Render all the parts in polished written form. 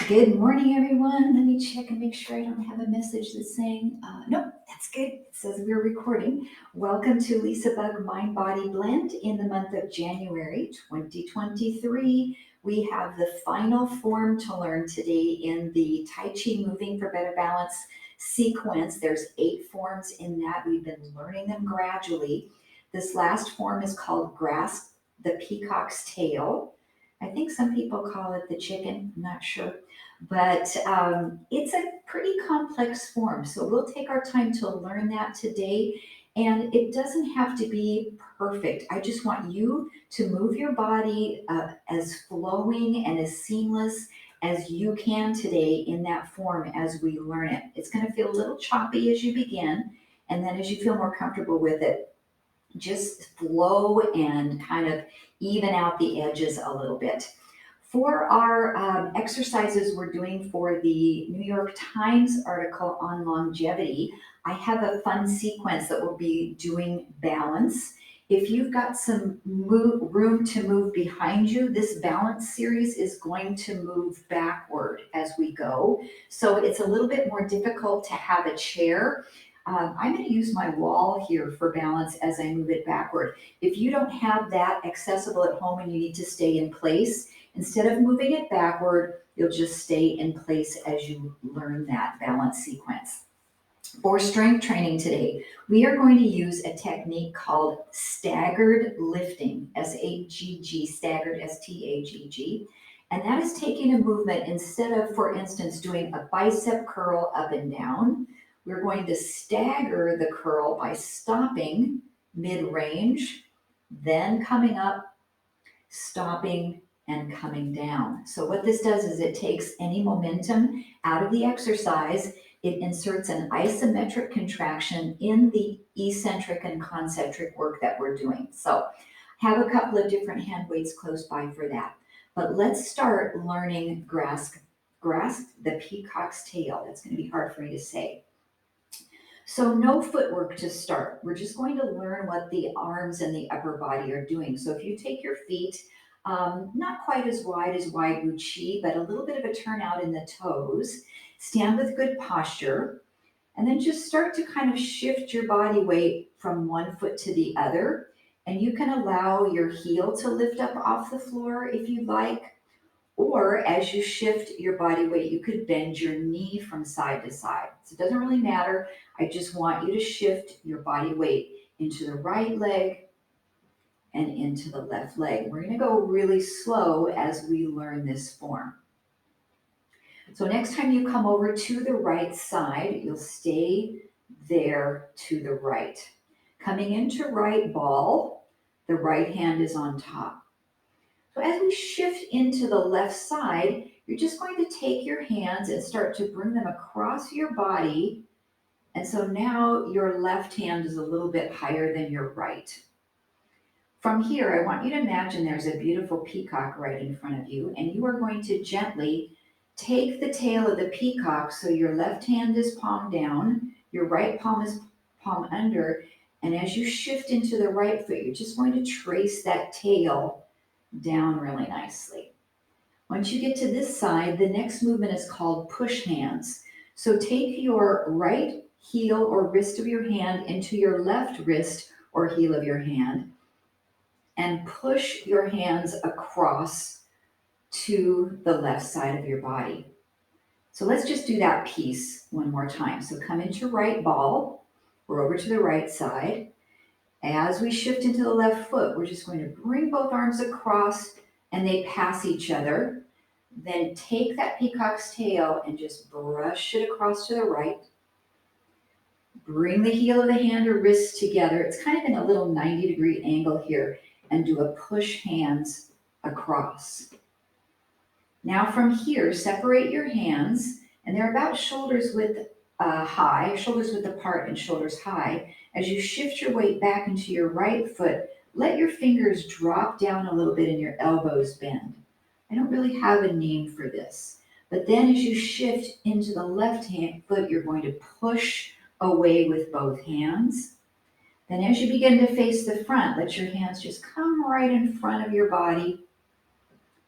Good morning, everyone. Let me check and make sure I don't have a message that's saying, nope, that's good. It says we're recording. Welcome to LisaBug Mind Body Blend in the month of January 2023. We have the final form to learn today in the Tai Chi Moving for Better Balance sequence. There's 8 forms in that. We've been learning them gradually. This last form is called Grasp the Peacock's Tail. I think some people call it the chicken, I'm not sure. But it's a pretty complex form. So we'll take our time to learn that today. And it doesn't have to be perfect. I just want you to move your body as flowing and as seamless as you can today in that form as we learn it. It's going to feel a little choppy as you begin. And then as you feel more comfortable with it, just flow and kind of even out the edges a little bit. For our exercises we're doing for the New York Times article on longevity, I have a fun sequence that will be doing balance. If you've got some room to move behind you, this balance series is going to move backward as we go. So it's a little bit more difficult to have a chair. I'm going to use my wall here for balance as I move it backward. If you don't have that accessible at home and you need to stay in place, instead of moving it backward, you'll just stay in place as you learn that balance sequence. For strength training today, we are going to use a technique called staggered lifting, S-A-G-G, staggered, S-T-A-G-G. And that is taking a movement instead of, for instance, doing a bicep curl up and down. We're going to stagger the curl by stopping mid-range, then coming up, stopping, and coming down. So what this does is it takes any momentum out of the exercise. It inserts an isometric contraction in the eccentric and concentric work that we're doing. So have a couple of different hand weights close by for that. But let's start learning grasp the peacock's tail. That's going to be hard for me to say. So no footwork to start. We're just going to learn what the arms and the upper body are doing. So if you take your feet, not quite as wide as wide Chi, but a little bit of a turnout in the toes, stand with good posture, and then just start to kind of shift your body weight from one foot to the other. And you can allow your heel to lift up off the floor if you'd like. Or as you shift your body weight, you could bend your knee from side to side. So it doesn't really matter. I just want you to shift your body weight into the right leg and into the left leg. We're going to go really slow as we learn this form. So next time you come over to the right side, you'll stay there to the right. Coming into right ball, the right hand is on top. So as we shift into the left side, you're just going to take your hands and start to bring them across your body. And so now your left hand is a little bit higher than your right. From here, I want you to imagine there's a beautiful peacock right in front of you, and you are going to gently take the tail of the peacock so your left hand is palm down, your right palm is palm under, and as you shift into the right foot, you're just going to trace that tail down really nicely. Once you get to this side, the next movement is called push hands. So take your right heel or wrist of your hand into your left wrist or heel of your hand and push your hands across to the left side of your body. So let's just do that piece one more time. So come into right ball, we're over to the right side. As we shift into the left foot, we're just going to bring both arms across and they pass each other. Then take that peacock's tail and just brush it across to the right. Bring the heel of the hand or wrist together. It's kind of in a little 90-degree angle here, and do a push hands across. Now from here, separate your hands, and they're about shoulders width apart and shoulders high. As you shift your weight back into your right foot, let your fingers drop down a little bit and your elbows bend. I don't really have a name for this. But then as you shift into the left hand foot, you're going to push away with both hands. Then as you begin to face the front, let your hands just come right in front of your body.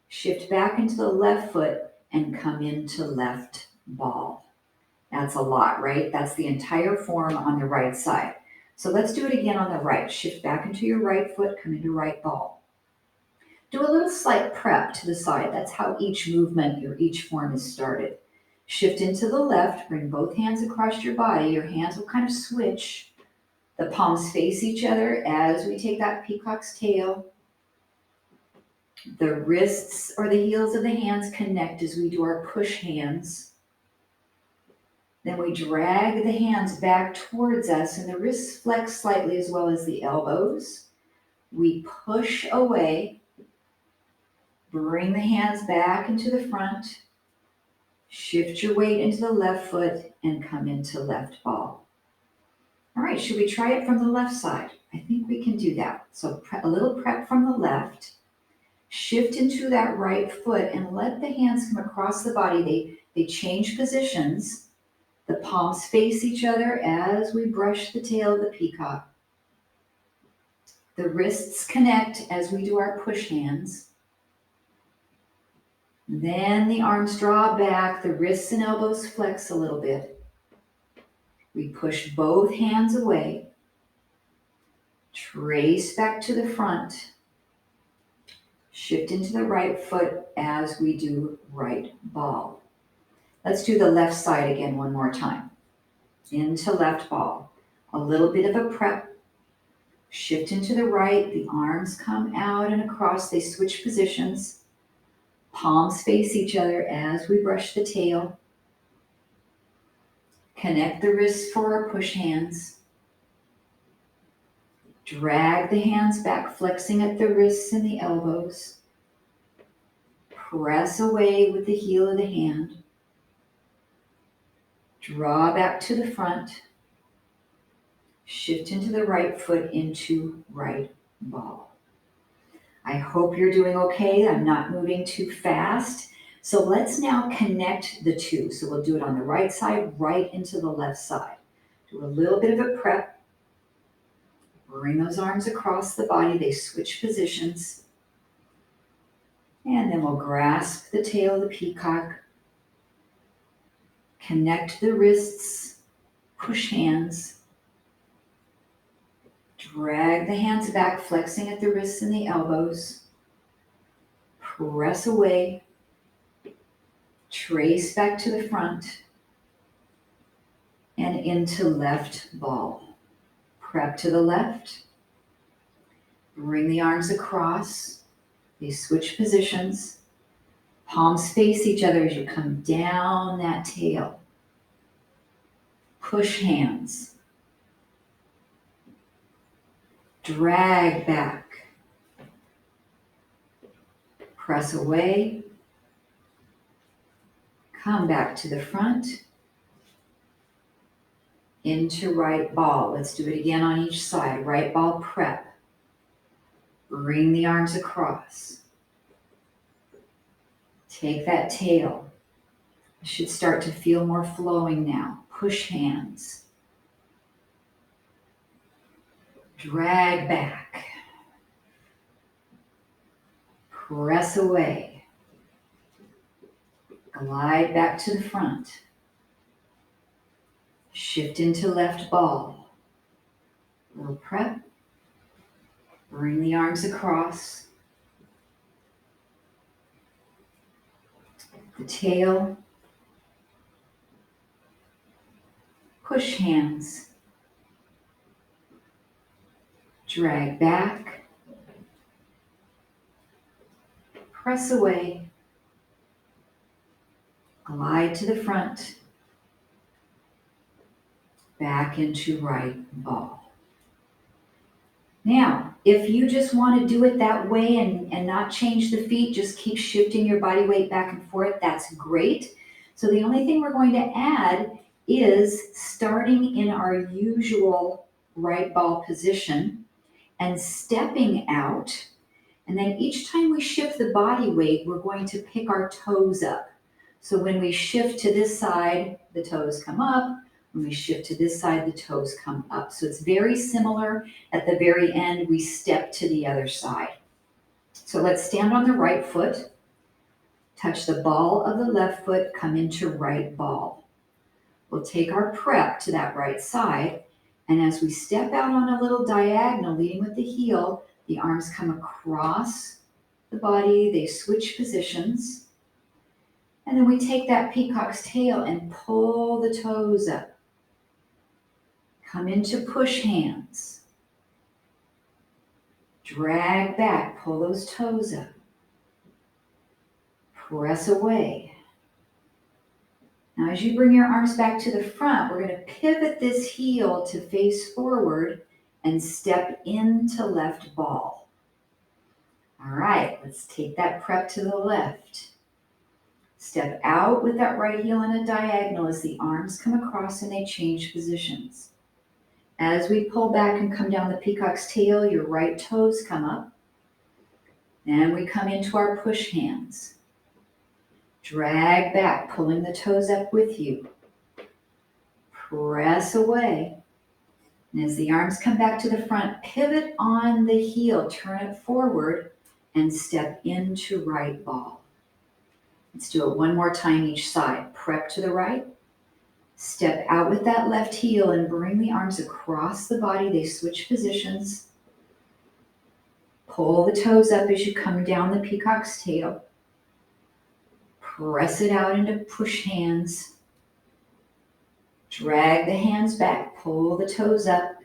Shift back into the left foot and come into left ball. That's a lot, right? That's the entire form on the right side. So let's do it again on the right. Shift back into your right foot, come into right ball. Do a little slight prep to the side. That's how each movement or each form is started. Shift into the left, bring both hands across your body. Your hands will kind of switch. The palms face each other as we take that peacock's tail. The wrists or the heels of the hands connect as we do our push hands. Then we drag the hands back towards us and the wrists flex slightly as well as the elbows. We push away. Bring the hands back into the front. Shift your weight into the left foot and come into left ball. All right, should we try it from the left side? I think we can do that. So a little prep from the left. Shift into that right foot and let the hands come across the body. They change positions. The palms face each other as we brush the tail of the peacock. The wrists connect as we do our push hands. Then the arms draw back, the wrists and elbows flex a little bit. We push both hands away. Trace back to the front. Shift into the right foot as we do right ball. Let's do the left side again one more time. Into left ball. A little bit of a prep. Shift into the right. The arms come out and across. They switch positions. Palms face each other as we brush the tail. Connect the wrists for our push hands. Drag the hands back, flexing at the wrists and the elbows. Press away with the heel of the hand. Draw back to the front. Shift into the right foot into right ball. I hope you're doing okay. I'm not moving too fast. So let's now connect the two. So we'll do it on the right side, right into the left side. Do a little bit of a prep. Bring those arms across the body. They switch positions. And then we'll grasp the tail of the peacock. Connect the wrists. Push hands. Drag the hands back, flexing at the wrists and the elbows. Press away. Trace back to the front. And into left ball. Prep to the left. Bring the arms across. They switch positions. Palms face each other as you come down that tail. Push hands. Drag back. Press away. Come back to the front. Into right ball. Let's do it again on each side. Right ball prep. Bring the arms across. Take that tail. It should start to feel more flowing now. Push hands. Drag back. Press away. Glide back to the front. Shift into left ball. Little prep. Bring the arms across. The tail. Push hands. Drag back. Press away. Glide to the front. Back into right ball. Now, if you just want to do it that way and not change the feet, just keep shifting your body weight back and forth, that's great. So the only thing we're going to add is starting in our usual right ball position and stepping out. And then each time we shift the body weight, we're going to pick our toes up. So when we shift to this side, the toes come up. When we shift to this side, the toes come up. So it's very similar. At the very end, we step to the other side. So let's stand on the right foot. Touch the ball of the left foot, come into right ball. We'll take our prep to that right side, and as we step out on a little diagonal, leading with the heel, the arms come across the body, they switch positions, and then we take that peacock's tail and pull the toes up. Come into push hands. Drag back, pull those toes up. Press away. Now as you bring your arms back to the front, we're going to pivot this heel to face forward and step into left ball. All right, let's take that prep to the left. Step out with that right heel in a diagonal as the arms come across and they change positions. As we pull back and come down the peacock's tail, your right toes come up. Then we come into our push hands. Drag back, pulling the toes up with you. Press away. And as the arms come back to the front, pivot on the heel, turn it forward, and step into right ball. Let's do it one more time each side. Prep to the right. Step out with that left heel and bring the arms across the body. They switch positions. Pull the toes up as you come down the peacock's tail. Press it out into push hands. Drag the hands back. Pull the toes up.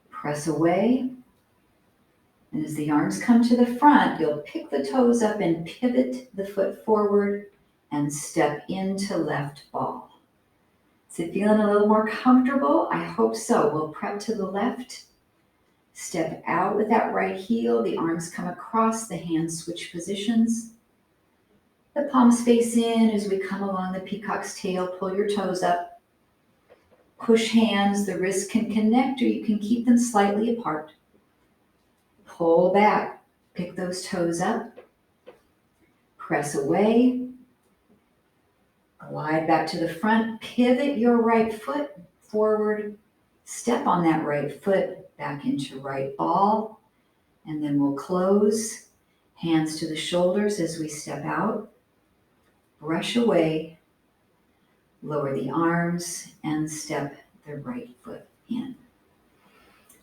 Press away. And as the arms come to the front, you'll pick the toes up and pivot the foot forward and step into left ball. Is it feeling a little more comfortable? I hope so. We'll prep to the left. Step out with that right heel. The arms come across, the hands switch positions. The palms face in as we come along the peacock's tail. Pull your toes up. Push hands. The wrists can connect or you can keep them slightly apart. Pull back. Pick those toes up. Press away. Glide back to the front. Pivot your right foot forward. Step on that right foot back into right ball. And then we'll close. Hands to the shoulders as we step out. Brush away. Lower the arms and step the right foot in.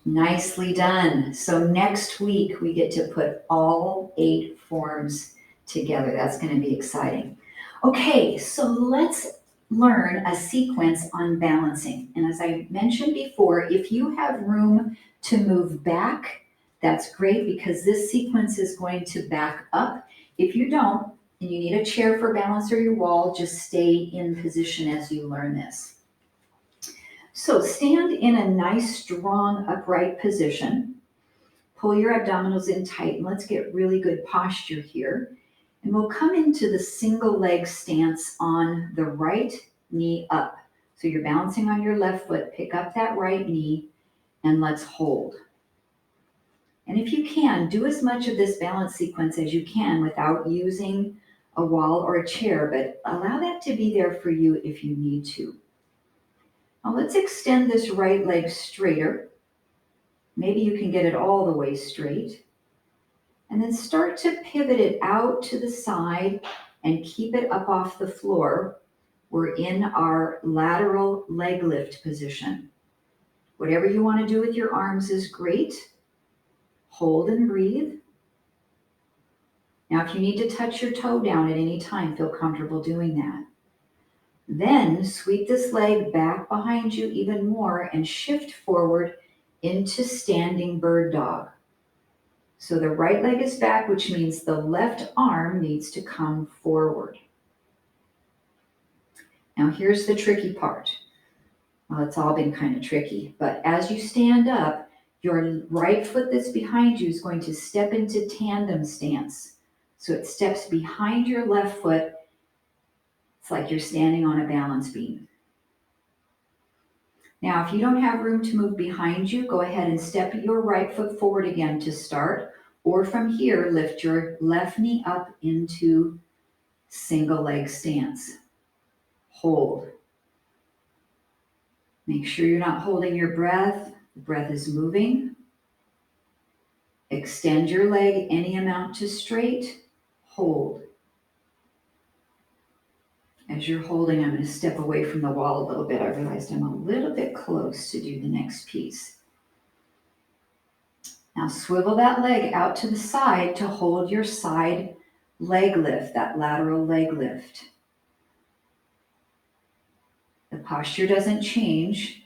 Nicely done. So next week we get to put all 8 forms together. That's going to be exciting. Okay, so let's learn a sequence on balancing. And as I mentioned before, if you have room to move back, that's great because this sequence is going to back up. If you don't, and you need a chair for balance or your wall, just stay in position as you learn this. So stand in a nice, strong, upright position. Pull your abdominals in tight, and let's get really good posture here. And we'll come into the single leg stance on the right knee up. So you're balancing on your left foot, pick up that right knee, and let's hold. And if you can, do as much of this balance sequence as you can without using a wall or a chair, but allow that to be there for you if you need to. Now let's extend this right leg straighter. Maybe you can get it all the way straight. And then start to pivot it out to the side and keep it up off the floor. We're in our lateral leg lift position. Whatever you want to do with your arms is great. Hold and breathe. Now, if you need to touch your toe down at any time, feel comfortable doing that. Then sweep this leg back behind you even more and shift forward into standing bird dog. So the right leg is back, which means the left arm needs to come forward. Now here's the tricky part. Well, it's all been kind of tricky, but as you stand up, your right foot that's behind you is going to step into tandem stance. So it steps behind your left foot. It's like you're standing on a balance beam. Now, if you don't have room to move behind you, go ahead and step your right foot forward again to start. Or from here, lift your left knee up into single leg stance. Hold. Make sure you're not holding your breath. The breath is moving. Extend your leg any amount to straight. hold. As you're holding, I'm going to step away from the wall a little bit. I realized I'm a little bit close to do the next piece. Now swivel that leg out to the side to hold your side leg lift, that lateral leg lift. The posture doesn't change.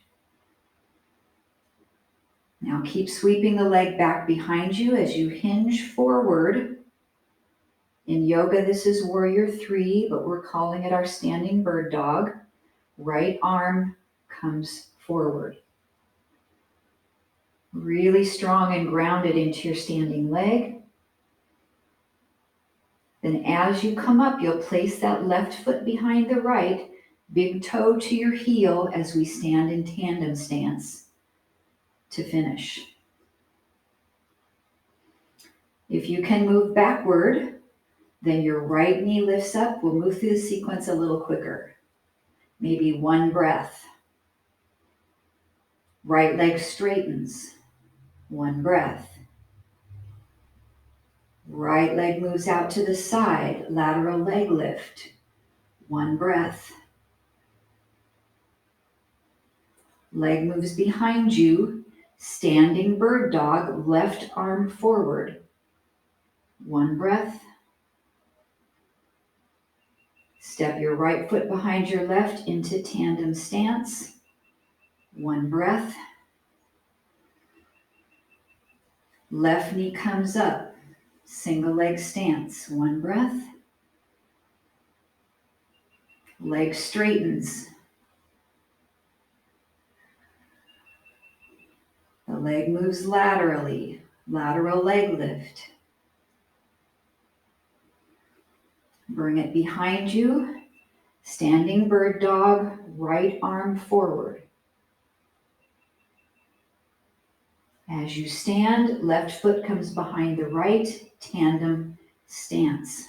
Now keep sweeping the leg back behind you as you hinge forward. In yoga, this is warrior 3, but we're calling it our standing bird dog. Right arm comes forward. Really strong and grounded into your standing leg. Then as you come up, you'll place that left foot behind the right, big toe to your heel as we stand in tandem stance to finish. If you can move backward, then your right knee lifts up. We'll move through the sequence a little quicker. Maybe one breath. Right leg straightens. One breath. Right leg moves out to the side. Lateral leg lift. One breath. Leg moves behind you. Standing bird dog. Left arm forward. One breath. Step your right foot behind your left into tandem stance. One breath. Left knee comes up. Single leg stance. One breath. Leg straightens. The leg moves laterally. Lateral leg lift. Bring it behind you. Standing bird dog, right arm forward. As you stand, left foot comes behind the right, tandem stance.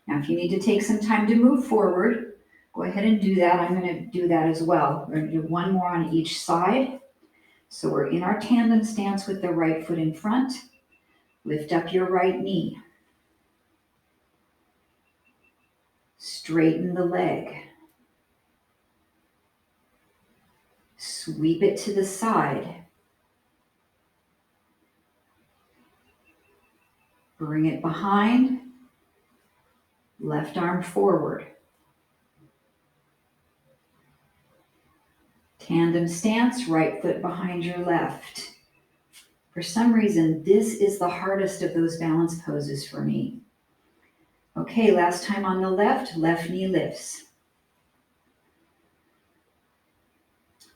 Now, if you need to take some time to move forward, go ahead and do that. I'm going to do that as well. We're going to do one more on each side. So we're in our tandem stance with the right foot in front. Lift up your right knee. Straighten the leg. Sweep it to the side. Bring it behind. Left arm forward. Tandem stance, right foot behind your left. For some reason, this is the hardest of those balance poses for me. Okay, last time on the left knee lifts.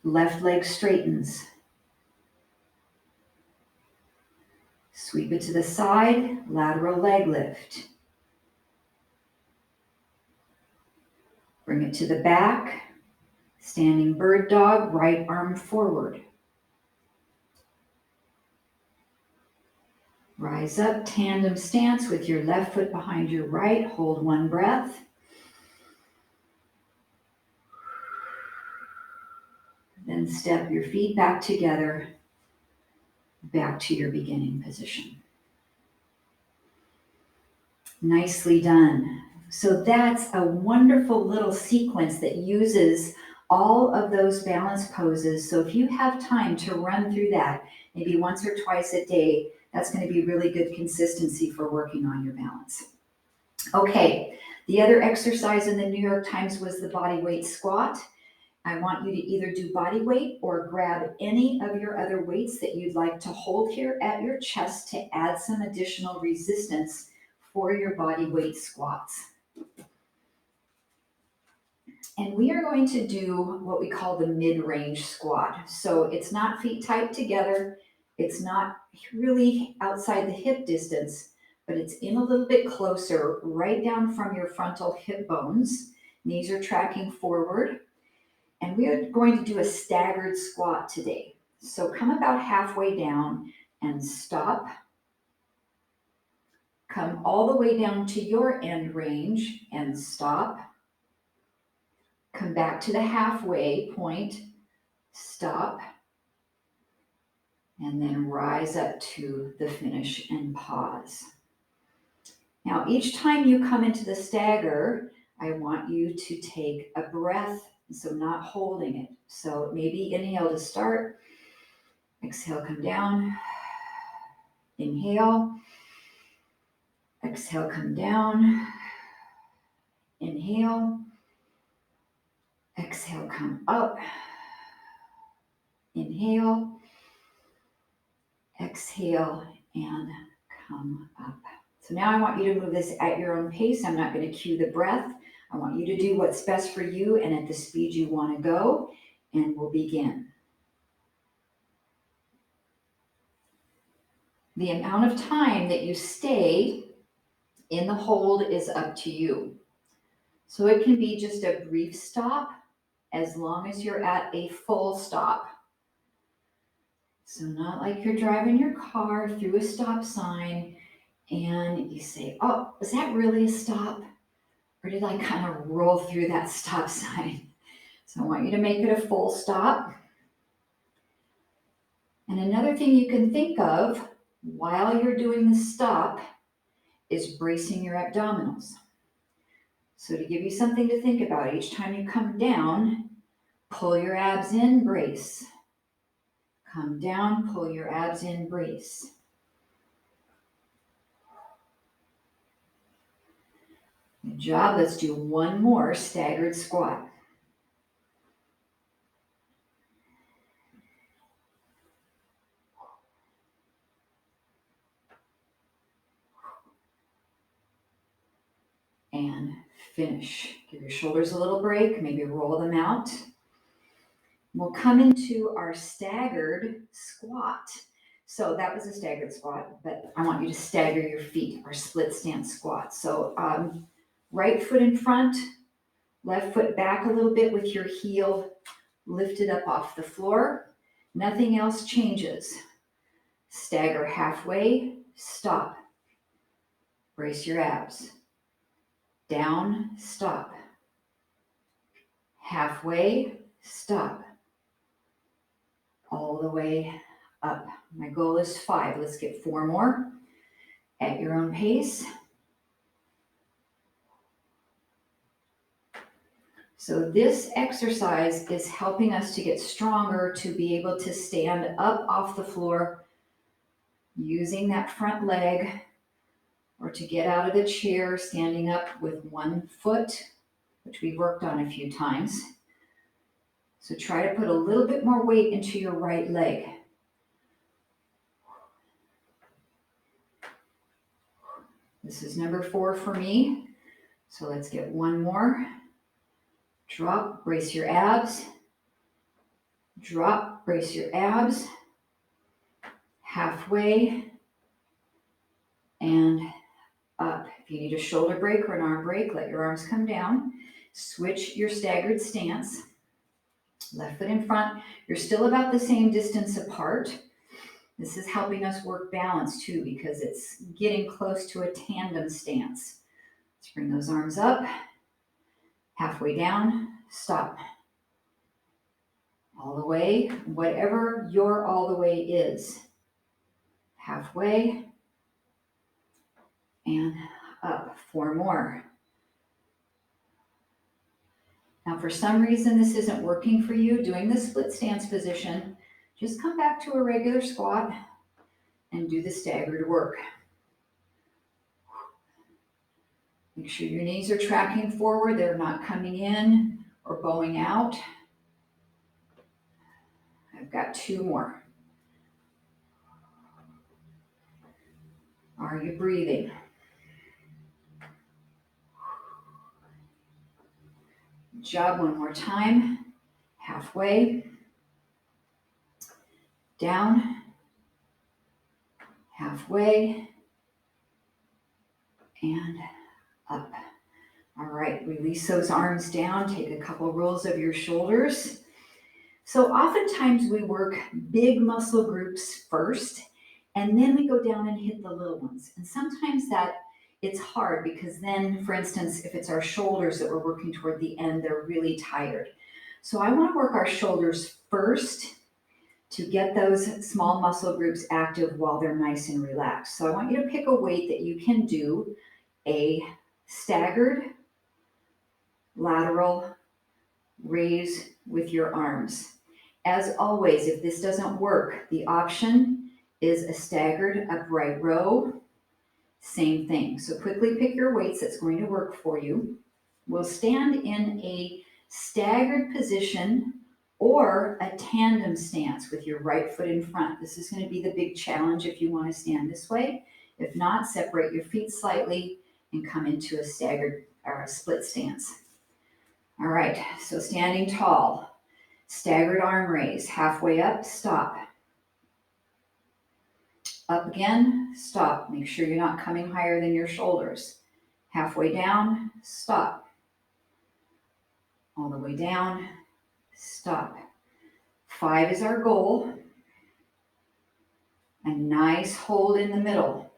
Left leg straightens. Sweep it to the side, lateral leg lift. Bring it to the back, standing bird dog, right arm forward. Rise up, tandem stance with your left foot behind your right. Hold one breath. Then step your feet back together, back to your beginning position. Nicely done. So that's a wonderful little sequence that uses all of those balance poses. So if you have time to run through that, maybe once or twice a day, that's going to be really good consistency for working on your balance. Okay, the other exercise in the New York Times was the body weight squat. I want you to either do body weight or grab any of your other weights that you'd like to hold here at your chest to add some additional resistance for your body weight squats. And we are going to do what we call the mid-range squat. So it's not feet tight together. It's not really outside the hip distance, but it's in a little bit closer, right down from your frontal hip bones. Knees are tracking forward. And we are going to do a staggered squat today. So come about halfway down and stop. Come all the way down to your end range and stop. Come back to the halfway point, stop, and then rise up to the finish and pause. Now, each time you come into the stagger, I want you to take a breath, so not holding it. So maybe inhale to start, exhale, come down, inhale, exhale, come down, inhale, exhale, come up, inhale, exhale, and come up. So now I want you to move this at your own pace. I'm not going to cue the breath. I want you to do what's best for you and at the speed you want to go, and we'll begin. The amount of time that you stay in the hold is up to you. So it can be just a brief stop as long as you're at a full stop. So not like you're driving your car through a stop sign and you say, oh, was that really a stop? Or did I kind of roll through that stop sign? So I want you to make it a full stop. And another thing you can think of while you're doing the stop is bracing your abdominals. So to give you something to think about, each time you come down, pull your abs in, brace. Come down, pull your abs in, brace. Good job. Let's do one more staggered squat. And finish. Give your shoulders a little break, maybe roll them out. We'll come into our staggered squat. So that was a staggered squat, but I want you to stagger your feet, our split stance squat. So right foot in front, left foot back a little bit with your heel lifted up off the floor. Nothing else changes. Stagger halfway, stop. Brace your abs. Down, stop. Halfway, stop. All the way up. My goal is 5. Let's get 4 more at your own pace. So this exercise is helping us to get stronger to be able to stand up off the floor using that front leg, or to get out of the chair standing up with one foot, which we've worked on a few times. So try to put a little bit more weight into your right leg. This is number 4 for me. So let's get one more. Drop, brace your abs. Drop, brace your abs. Halfway and up. If you need a shoulder break or an arm break, let your arms come down. Switch your staggered stance. Left foot in front. You're still about the same distance apart. This is helping us work balance too, because it's getting close to a tandem stance. Let's bring those arms up. Halfway down, stop. All the way, whatever your all the way is. Halfway and up. 4 more. Now, for some reason this isn't working for you, doing the split stance position, just come back to a regular squat and do the staggered work. Make sure your knees are tracking forward, they're not coming in or bowing out. I've got 2 more. Are you breathing? Good job. One more time. Halfway. Down. Halfway. And up. All right, release those arms down. Take a couple rolls of your shoulders. So oftentimes we work big muscle groups first, and then we go down and hit the little ones. And sometimes that it's hard because then, for instance, if it's our shoulders that we're working toward the end, they're really tired. So I want to work our shoulders first to get those small muscle groups active while they're nice and relaxed. So I want you to pick a weight that you can do a staggered lateral raise with your arms. As always, if this doesn't work, the option is a staggered upright row. Same thing. So quickly pick your weights that's going to work for you. We'll stand in a staggered position or a tandem stance with your right foot in front. This is going to be the big challenge if you want to stand this way. If not, separate your feet slightly and come into a staggered or a split stance. All right, so standing tall, staggered arm raise, halfway up, stop. Up again, stop. Make sure you're not coming higher than your shoulders. Halfway down, stop. All the way down, stop. 5 is our goal. A nice hold in the middle.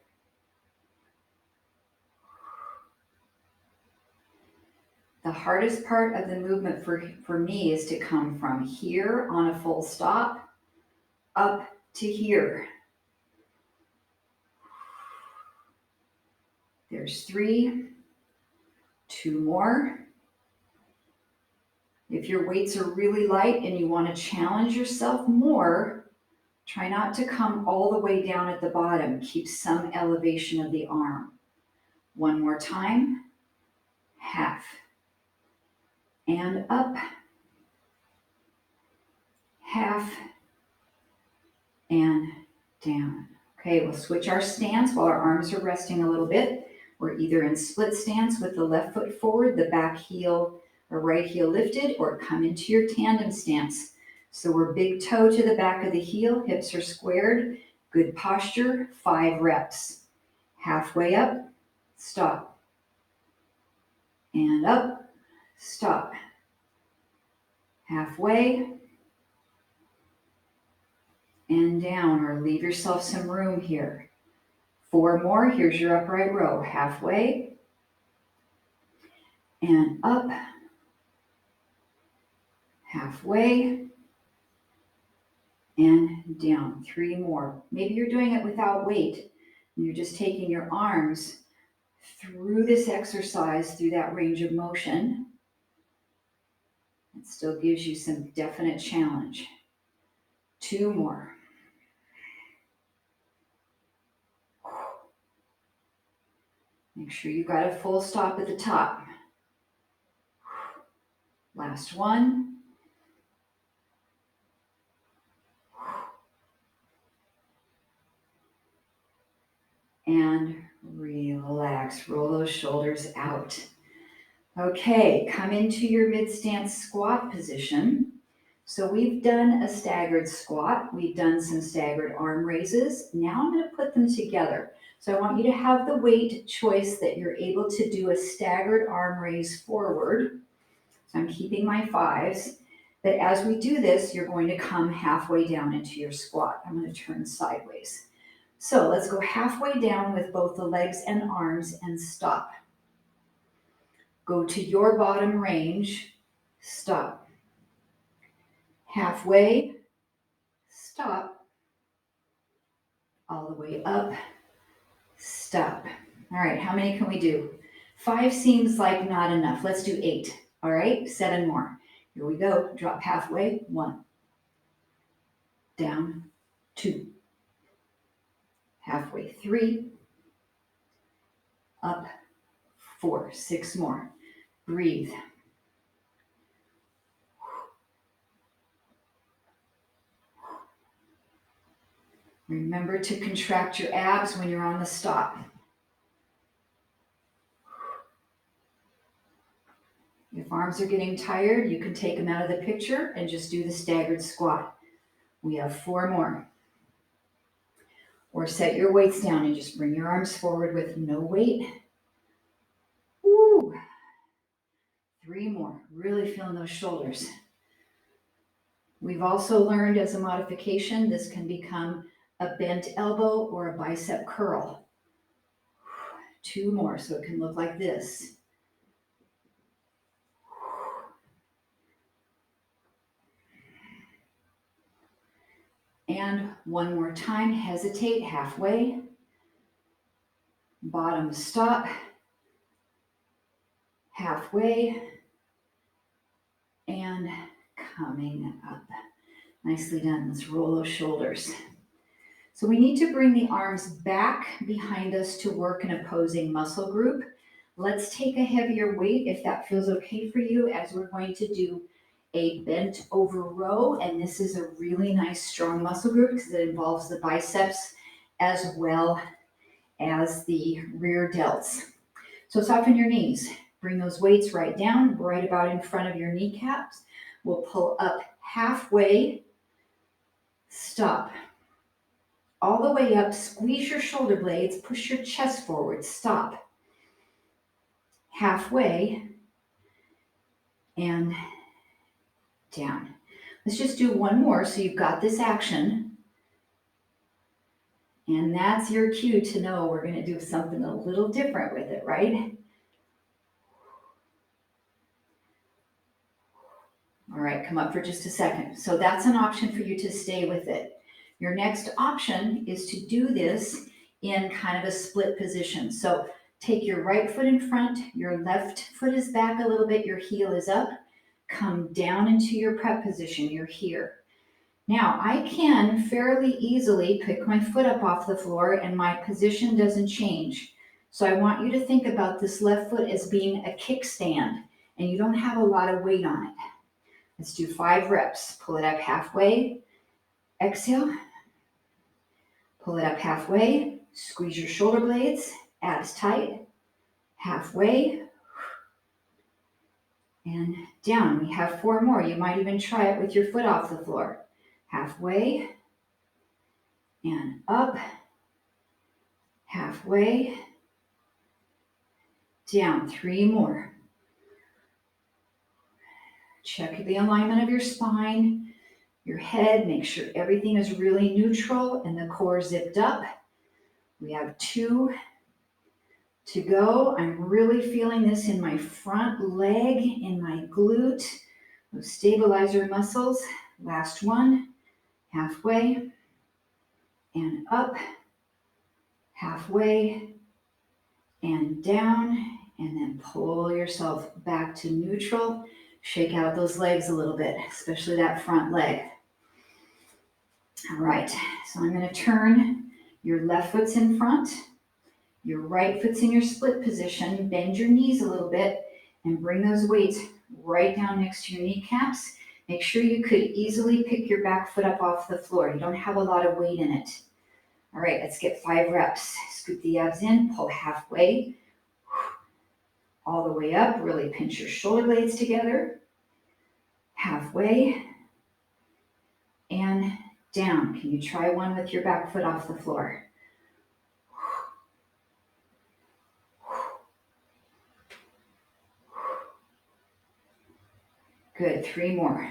The hardest part of the movement for me is to come from here on a full stop up to here. There's 3, 2 more. If your weights are really light and you want to challenge yourself more, try not to come all the way down at the bottom. Keep some elevation of the arm. 1 more time. Half. And up. Half. And down. Okay, we'll switch our stance while our arms are resting a little bit. We're either in split stance with the left foot forward, the back heel or right heel lifted, or come into your tandem stance. So we're big toe to the back of the heel, hips are squared, good posture, 5 reps. Halfway up, stop. And up, stop. Halfway, and down, or leave yourself some room here. 4 more, here's your upright row. Halfway, and up, halfway, and down. 3 more. Maybe you're doing it without weight, and you're just taking your arms through this exercise, through that range of motion. It still gives you some definite challenge. 2 more. Make sure you got a full stop at the top. Last one. And relax, roll those shoulders out. Okay, come into your mid-stance squat position. So we've done a staggered squat. We've done some staggered arm raises. Now I'm going to put them together. So I want you to have the weight choice that you're able to do a staggered arm raise forward. So I'm keeping my 5s. But as we do this, you're going to come halfway down into your squat. I'm going to turn sideways. So let's go halfway down with both the legs and arms and stop. Go to your bottom range, stop. Halfway, stop. All the way up, stop. All right, how many can we do? 5 seems like not enough. Let's do 8. All right, 7 more. Here we go. Drop halfway, 1. Down, 2. Halfway, 3. Up, 4. 6 more. Breathe. Remember to contract your abs when you're on the stop. If arms are getting tired, you can take them out of the picture and just do the staggered squat. We have 4 more. Or set your weights down and just bring your arms forward with no weight. Woo! 3 more. Really feeling those shoulders. We've also learned as a modification, this can become a bent elbow or a bicep curl. 2 more, so it can look like this. And 1 more time, hesitate halfway. Bottom stop. halfway, and coming up. Nicely done. Let's roll those shoulders. So we need to bring the arms back behind us to work an opposing muscle group. Let's take a heavier weight if that feels okay for you, as we're going to do a bent over row. And this is a really nice strong muscle group because it involves the biceps as well as the rear delts. So soften your knees. Bring those weights right down, right about in front of your kneecaps. We'll pull up halfway, stop. All the way up, squeeze your shoulder blades, push your chest forward, stop. Halfway, and down. Let's just do one more so you've got this action. And that's your cue to know we're going to do something a little different with it, right? All right, come up for just a second. So that's an option for you to stay with it. Your next option is to do this in kind of a split position. So take your right foot in front, your left foot is back a little bit, your heel is up. Come down into your prep position, you're here. Now I can fairly easily pick my foot up off the floor and my position doesn't change. So I want you to think about this left foot as being a kickstand and you don't have a lot of weight on it. Let's do 5 reps. Pull it up halfway, exhale. Pull it up halfway, squeeze your shoulder blades, abs tight, halfway, and down. We have 4 more. You might even try it with your foot off the floor. Halfway, and up, halfway, down. 3 more. Check the alignment of your spine, your head. Make sure everything is really neutral and the core zipped up. We have 2 to go. I'm really feeling this in my front leg, in my glute, those stabilizer muscles. Last one, halfway, and up, halfway, and down, and then pull yourself back to neutral. Shake out those legs a little bit, especially that front leg. All right, so I'm going to turn. Your left foot's in front. Your right foot's in your split position. Bend your knees a little bit and bring those weights right down next to your kneecaps. Make sure you could easily pick your back foot up off the floor. You don't have a lot of weight in it. All right, let's get 5 reps. Scoop the abs in, pull halfway, all the way up. Really pinch your shoulder blades together. Halfway, and down. Can you try one with your back foot off the floor? Good, 3 more.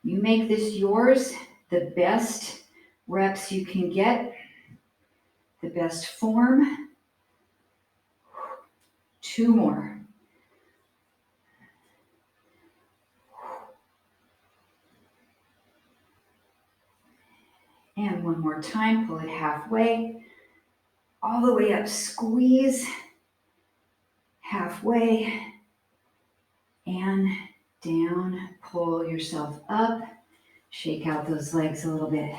You make this yours, the best reps you can get, the best form. 2 more. And 1 more time, pull it halfway, all the way up, squeeze, halfway, and down, pull yourself up, shake out those legs a little bit.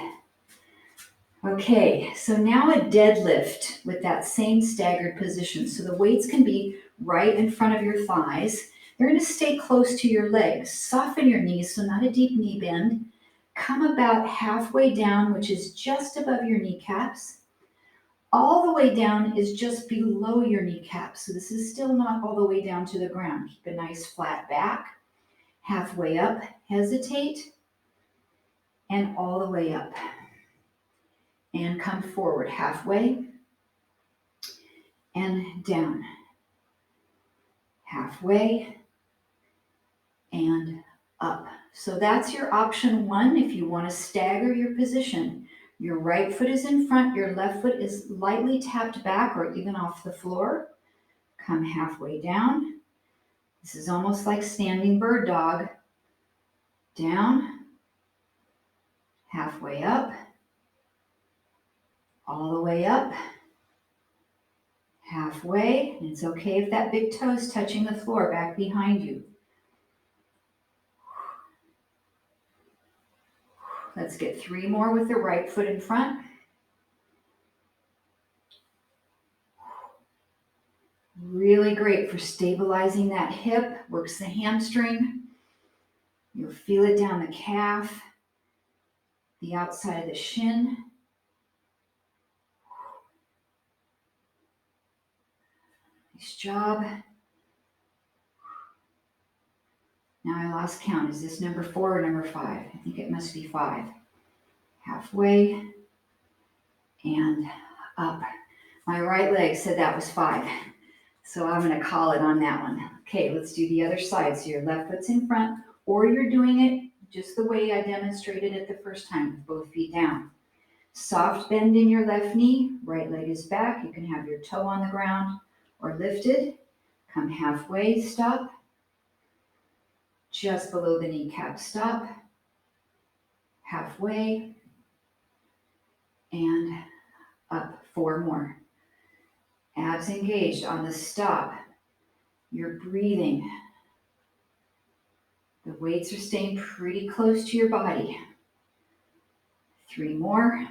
Okay, so now a deadlift with that same staggered position. So the weights can be right in front of your thighs. They're going to stay close to your legs. Soften your knees, so not a deep knee bend. Come about halfway down, which is just above your kneecaps. All the way down is just below your kneecaps. So this is still not all the way down to the ground. Keep a nice flat back. Halfway up, hesitate, and all the way up. And come forward halfway, and down. Halfway, and up. So that's your option 1 if you want to stagger your position. Your right foot is in front, your left foot is lightly tapped back or even off the floor. Come halfway down. This is almost like standing bird dog. Down, halfway up, all the way up, halfway, and it's okay if that big toe is touching the floor back behind you. Let's get 3 more with the right foot in front. Really great for stabilizing that hip, works the hamstring. You'll feel it down the calf, the outside of the shin. Nice job. Now I lost count. Is this number 4 or number 5? I think it must be 5. Halfway and up. My right leg said that was 5. So I'm going to call it on that one. Okay, let's do the other side. So your left foot's in front, or you're doing it just the way I demonstrated it the first time with both feet down. Soft bend in your left knee, right leg is back. You can have your toe on the ground or lifted. Come halfway, stop. Just below the kneecap, stop. Halfway and up. 4 more. Abs engaged on the stop. You're breathing. The weights are staying pretty close to your body. 3 more.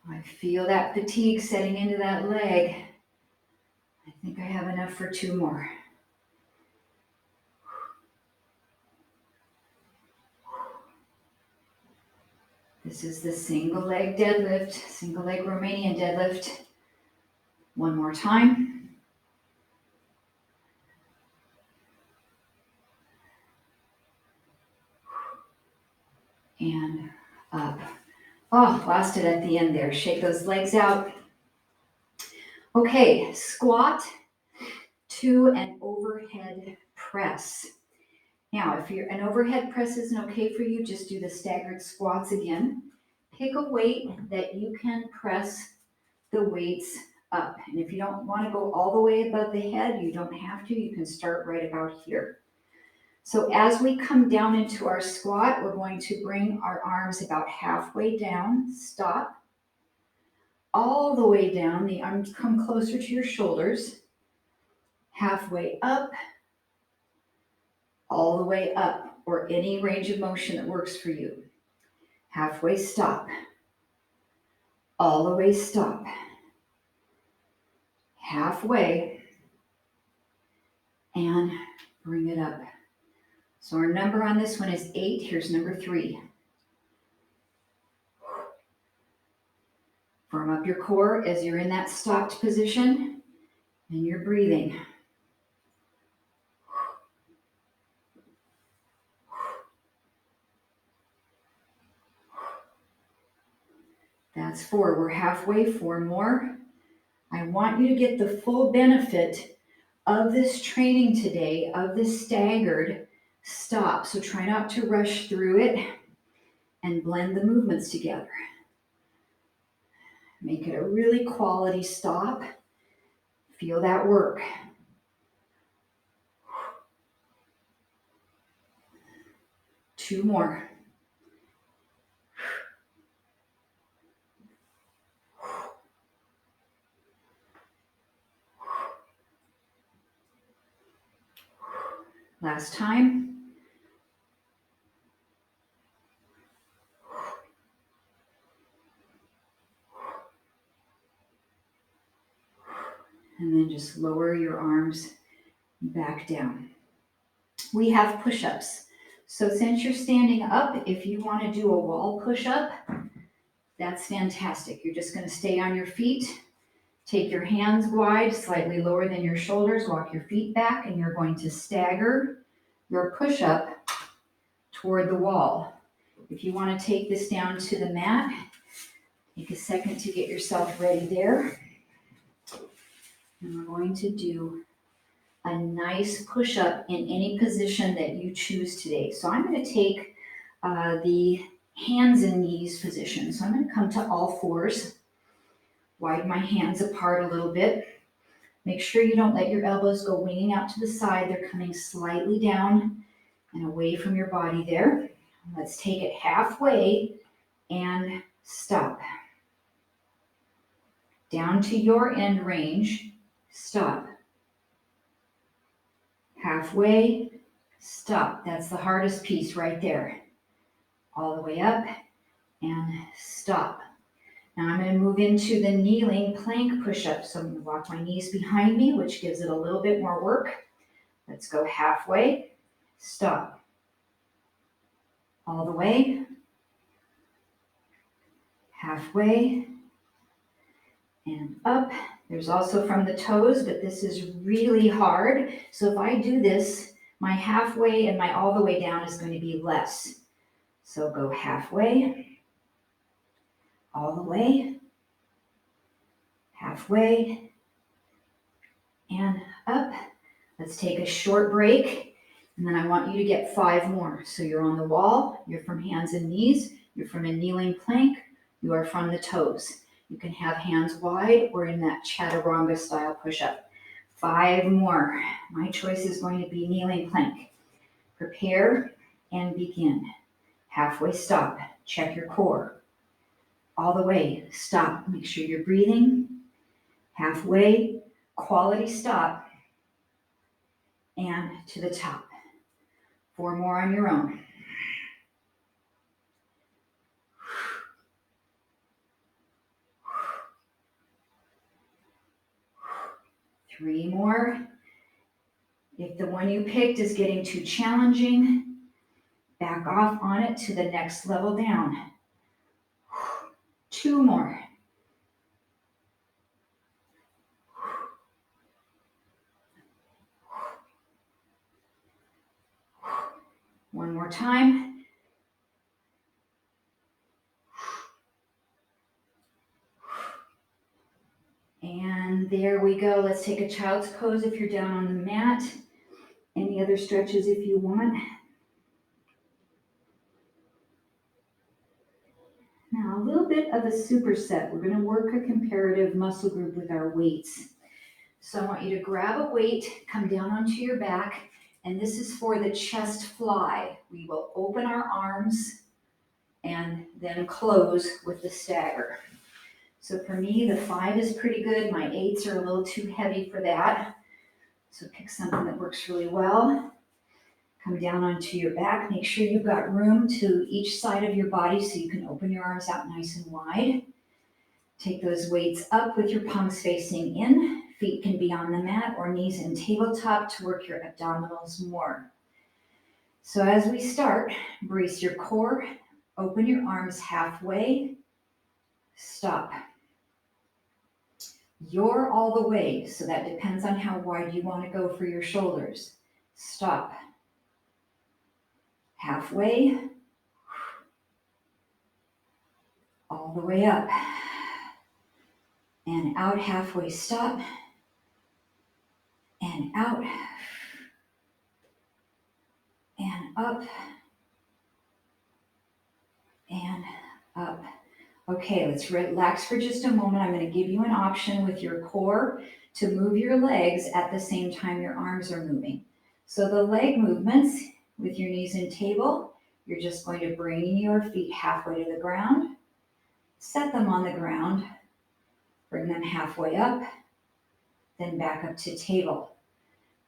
I feel that fatigue setting into that leg. I think I have enough for 2 more. This is the single leg deadlift, single leg Romanian deadlift. 1 more time. And up. Oh, lost it at the end there. Shake those legs out. Okay, squat to an overhead press. Now, if an overhead press isn't okay for you, just do the staggered squats again. Pick a weight that you can press the weights up. And if you don't want to go all the way above the head, you don't have to. You can start right about here. So as we come down into our squat, we're going to bring our arms about halfway down, stop. All the way down, the arms come closer to your shoulders. Halfway up, all the way up, or any range of motion that works for you. Halfway stop, all the way stop. Halfway, and bring it up. So our number on this one is 8. Here's number 3. Firm up your core as you're in that stopped position and you're breathing. That's 4. We're halfway. 4 more. I want you to get the full benefit of this training today, of this staggered stop. So try not to rush through it and blend the movements together. Make it a really quality stop. Feel that work. Two more. Last time. And then just lower your arms back down. We have push-ups. So since you're standing up, if you want to do a wall push-up, that's fantastic. You're just going to stay on your feet. Take your hands wide, slightly lower than your shoulders. Walk your feet back, and you're going to stagger your push-up toward the wall. If you want to take this down to the mat, take a second to get yourself ready there. And we're going to do a nice push-up in any position that you choose today. So I'm going to take the hands and knees position. So I'm going to come to all fours, widen my hands apart a little bit. Make sure you don't let your elbows go winging out to the side. They're coming slightly down and away from your body there. Let's take it halfway and stop. down to your end range, stop. Halfway, stop. That's the hardest piece right there. All the way up and stop. Now I'm going to move into the kneeling plank push-up. So I'm going to walk my knees behind me, which gives it a little bit more work. Let's go halfway, stop. All the way, halfway, and up. There's also from the toes, but this is really hard. So if I do this, my halfway and my all the way down is going to be less. So go halfway, all the way, halfway, and up. Let's take a short break, and then I want you to get 5 more. So you're on the wall, you're from hands and knees, you're from a kneeling plank, you are from the toes. You can have hands wide or in that chaturanga style push-up. 5 more. My choice is going to be kneeling plank. Prepare and begin. Halfway, stop. Check your core. All the way, stop. Make sure you're breathing. Halfway, quality stop. And to the top. 4 more on your own. Three more. If the one you picked is getting too challenging, back off on it to the next level down. 2 more. One more time. And there we go. Let's take a child's pose if you're down on the mat. Any other stretches if you want. Now, a little bit of a superset. We're going to work a comparative muscle group with our weights. So I want you to grab a weight, come down onto your back, and this is for the chest fly. We will open our arms and then close with the stagger. So for me, the 5 is pretty good. My 8s are a little too heavy for that. So pick something that works really well. Come down onto your back. Make sure you've got room to each side of your body so you can open your arms out nice and wide. Take those weights up with your palms facing in. Feet can be on the mat or knees in tabletop to work your abdominals more. So as we start, brace your core, open your arms halfway, stop. You're all the way, so that depends on how wide you want to go for your shoulders. Stop. Halfway, all the way up. And out, halfway, stop. And out. And up. And up. Okay, let's relax for just a moment. I'm going to give you an option with your core to move your legs at the same time your arms are moving. So the leg movements with your knees in table, you're just going to bring your feet halfway to the ground, set them on the ground, bring them halfway up, then back up to table.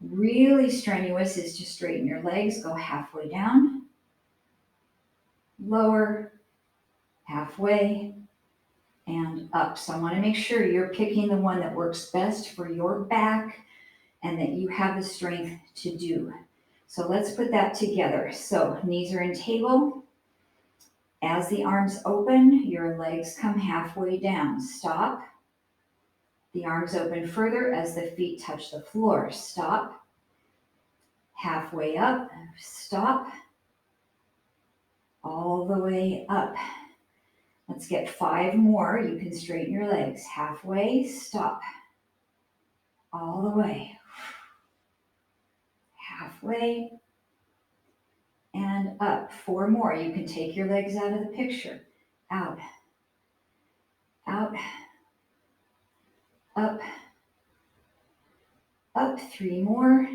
Really strenuous is to straighten your legs, go halfway down, lower, halfway, and up. So I want to make sure you're picking the one that works best for your back and that you have the strength to do. So let's put that together. So knees are in table. As the arms open, your legs come halfway down. Stop. The arms open further as the feet touch the floor. Stop. Halfway up. Stop. All the way up. Let's get 5 more. You can straighten your legs. Halfway, stop. All the way. Halfway, and up. 4 more. You can take your legs out of the picture. Out. Out. Up. Up. 3 more.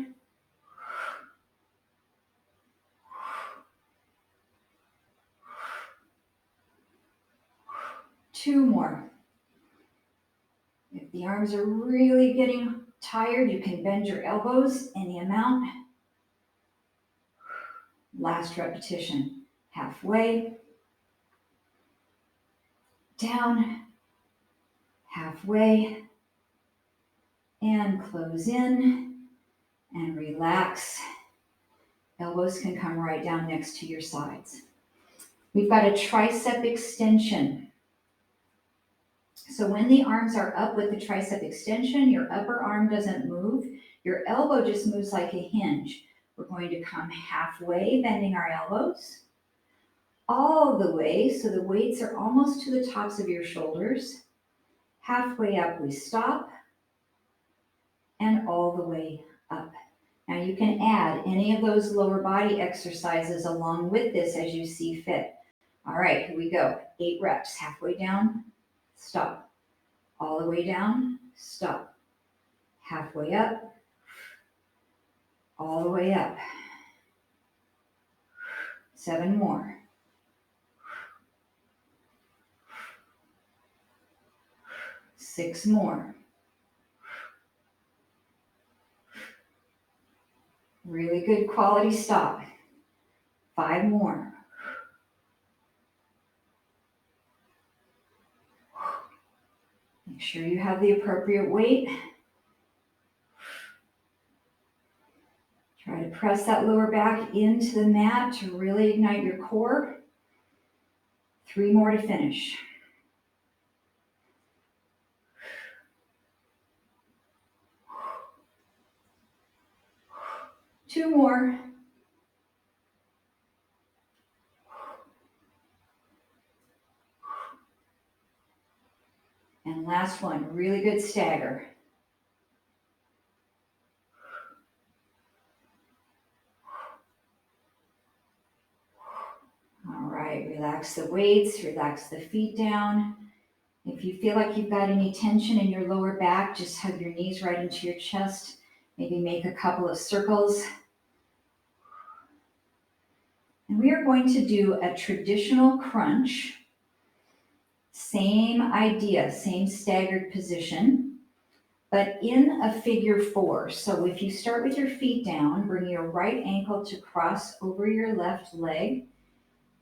Two more. the arms are really getting tired, you can bend your elbows any amount. Last repetition, halfway, down, halfway, and close in and relax. Elbows can come right down next to your sides. We've got a tricep extension. So when the arms are up with the tricep extension, your upper arm doesn't move. Your elbow just moves like a hinge. We're going to come halfway, bending our elbows, all the way, so the weights are almost to the tops of your shoulders. Halfway up, we stop, and all the way up. Now you can add any of those lower body exercises along with this as you see fit. All right, here we go. 8 reps, halfway down, stop. All the way down, stop. Halfway up, all the way up. 7 more. 6 more. Really good quality stop. 5 more. Make sure you have the appropriate weight. Try to press that lower back into the mat to really ignite your core. 3 more to finish. 2 more. And last one, really good stagger. All right, relax the weights, relax the feet down. If you feel like you've got any tension in your lower back, just hug your knees right into your chest. Maybe make a couple of circles. And we are going to do a traditional crunch. Same idea, same staggered position, but in a figure 4. So if you start with your feet down, bring your right ankle to cross over your left leg.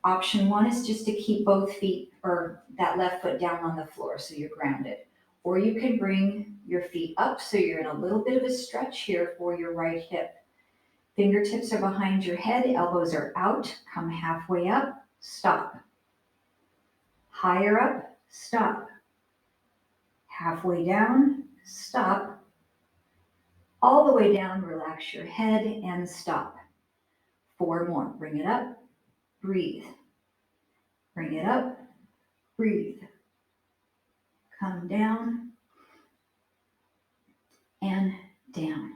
Option 1 is just to keep both feet or that left foot down on the floor so you're grounded. Or you can bring your feet up so you're in a little bit of a stretch here for your right hip. Fingertips are behind your head, elbows are out, come halfway up, stop. Higher up, stop. Halfway down, stop. All the way down, relax your head and stop. 4 more, bring it up, breathe. Bring it up, breathe. Come down and down.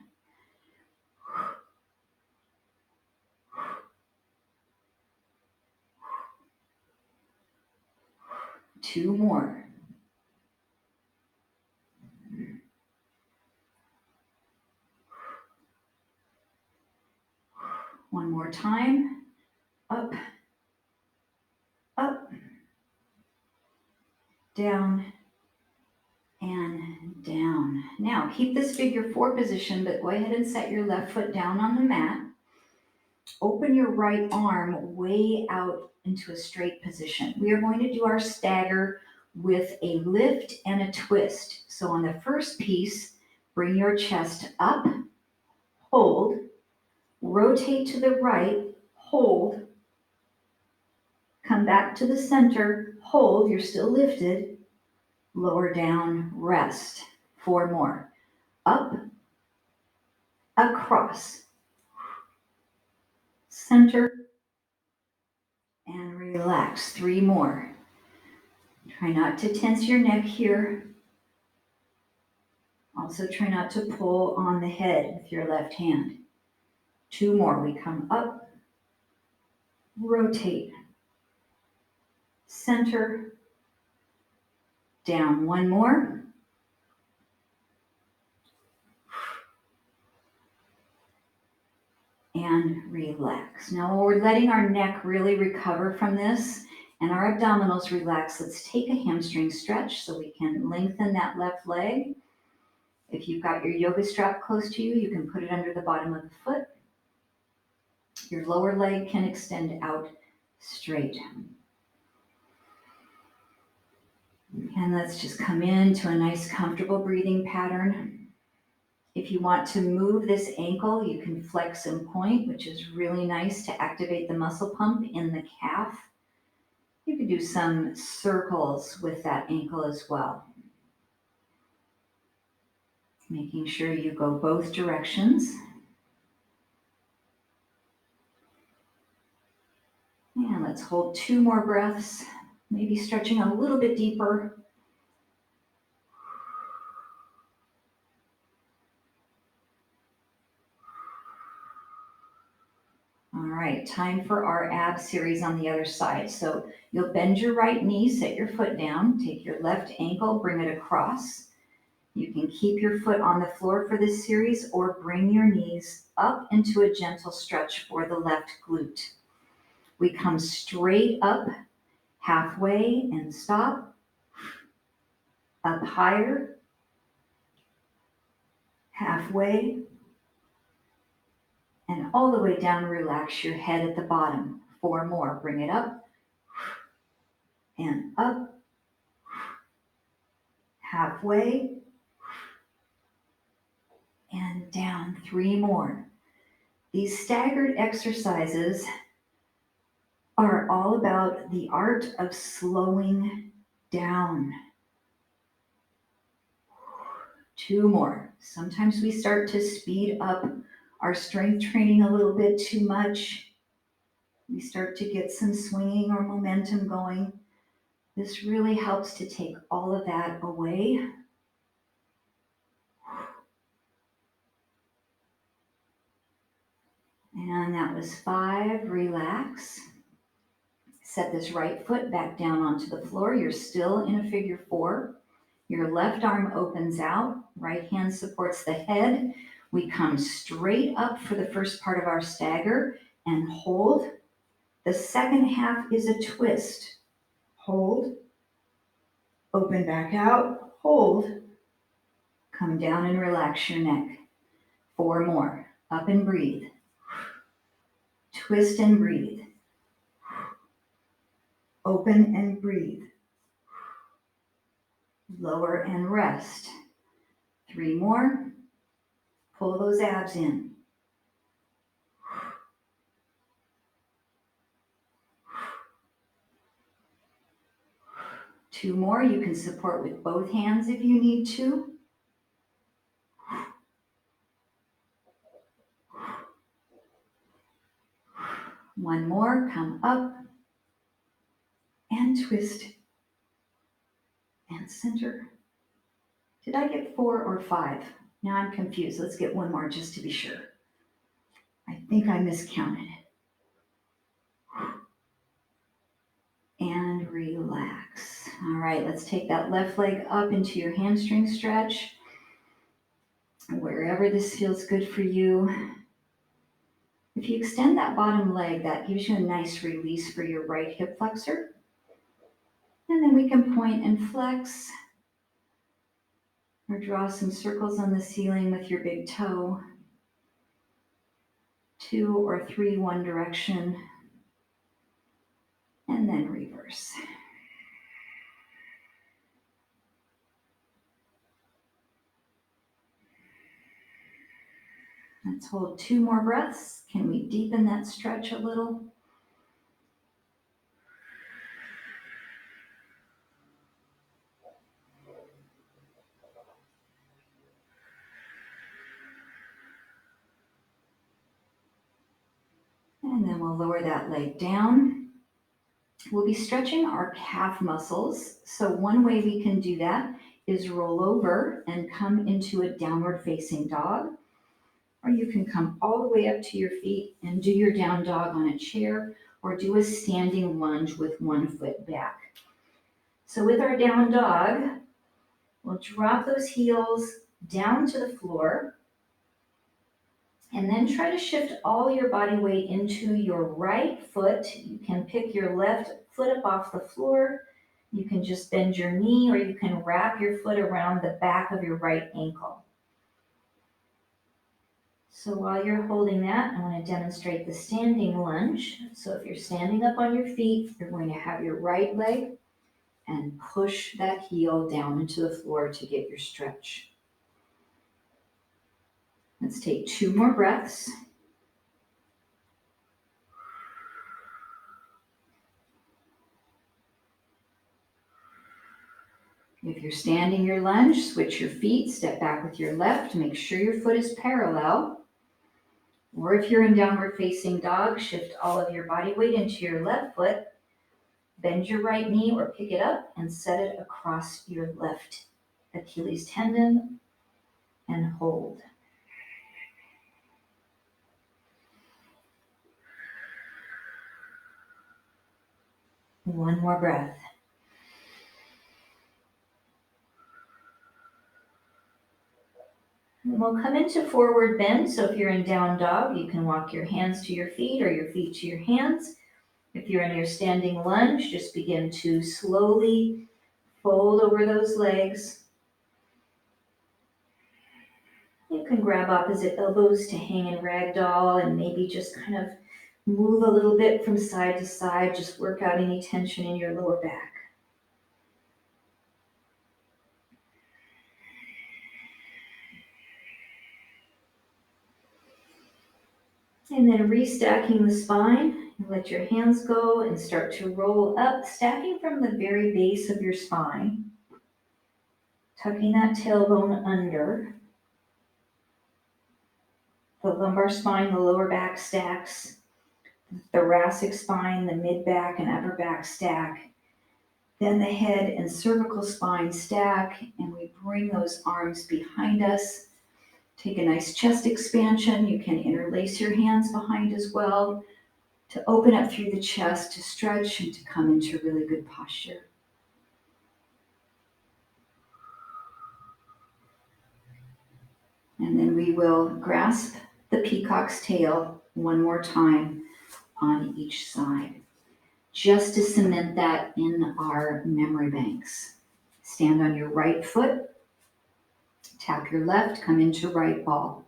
Two more. One more time. Up, up, down, and down. Now keep this figure 4 position, but go ahead and set your left foot down on the mat. Open your right arm way out into a straight position. We are going to do our stagger with a lift and a twist. So on the first piece, bring your chest up, hold, rotate to the right, hold, come back to the center, hold, you're still lifted, lower down, rest. 4 more. Up, across, center, and relax. 3 more. Try not to tense your neck here. Also try not to pull on the head with your left hand. 2 more. We come up, rotate, center, down. 1 more. And relax. Now we're letting our neck really recover from this and our abdominals relax. Let's take a hamstring stretch so we can lengthen that left leg. If you've got your yoga strap close to you, you can put it under the bottom of the foot. Your lower leg can extend out straight. And let's just come into a nice comfortable breathing pattern. If you want to move this ankle, you can flex and point, which is really nice to activate the muscle pump in the calf. You can do some circles with that ankle as well. Making sure you go both directions. And let's hold 2 more breaths, maybe stretching a little bit deeper. All right, time for our ab series on the other side. So you'll bend your right knee, set your foot down, take your left ankle, bring it across. You can keep your foot on the floor for this series or bring your knees up into a gentle stretch for the left glute. We come straight up, halfway and stop, up higher, halfway, and all the way down. Relax your head at the bottom. 4 more, bring it up, and up, halfway, and down. 3 more. These staggered exercises are all about the art of slowing down. 2 more. Sometimes we start to speed up our strength training a little bit too much. We start to get some swinging or momentum going. This really helps to take all of that away. And that was 5. Relax. Set this right foot back down onto the floor. You're still in a figure 4. Your left arm opens out. Right hand supports the head. We come straight up for the first part of our stagger and hold. The second half is a twist. Hold. Open back out. Hold. Come down and relax your neck. 4 more. Up and breathe. Twist and breathe. Open and breathe. Lower and rest. 3 more. Pull those abs in. 2 more. You can support with both hands if you need to. One more. Come up and twist and center. Did I get 4 or 5? Now I'm confused. Let's get 1 more just to be sure. I think I miscounted it. And relax. All right, let's take that left leg up into your hamstring stretch. Wherever this feels good for you. If you extend that bottom leg, that gives you a nice release for your right hip flexor. And then we can point and flex or draw some circles on the ceiling with your big toe. 2 or 3 one direction. And then reverse. Let's hold 2 more breaths. Can we deepen that stretch a little? And then we'll lower that leg down. We'll be stretching our calf muscles. So one way we can do that is roll over and come into a downward facing dog. Or you can come all the way up to your feet and do your down dog on a chair, or do a standing lunge with 1 foot back. So with our down dog, we'll drop those heels down to the floor. And then try to shift all your body weight into your right foot. You can pick your left foot up off the floor. You can just bend your knee, or you can wrap your foot around the back of your right ankle. So while you're holding that, I want to demonstrate the standing lunge. So if you're standing up on your feet, you're going to have your right leg and push that heel down into the floor to get your stretch. Let's take 2 more breaths. If you're standing your lunge, switch your feet, step back with your left, make sure your foot is parallel. Or if you're in downward facing dog, shift all of your body weight into your left foot, bend your right knee or pick it up and set it across your left Achilles tendon and hold. One more breath. And we'll come into forward bend. So if you're in down dog, you can walk your hands to your feet or your feet to your hands. If you're in your standing lunge, just begin to slowly fold over those legs. You can grab opposite elbows to hang in ragdoll and maybe just kind of move a little bit from side to side. Just work out any tension in your lower back. And then restacking the spine, let your hands go and start to roll up, stacking from the very base of your spine, tucking that tailbone under. The lumbar spine, the lower back stacks, the thoracic spine, the mid back and upper back stack. Then the head and cervical spine stack, and we bring those arms behind us. Take a nice chest expansion. You can interlace your hands behind as well to open up through the chest, to stretch and to come into really good posture. And then we will grasp the peacock's tail one more time on each side, just to cement that in our memory banks. Stand on your right foot, tap your left, come into right ball.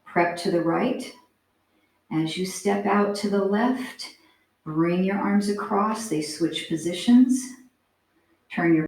Prep to the right. As you step out to the left, bring your arms across, they switch positions. Turn your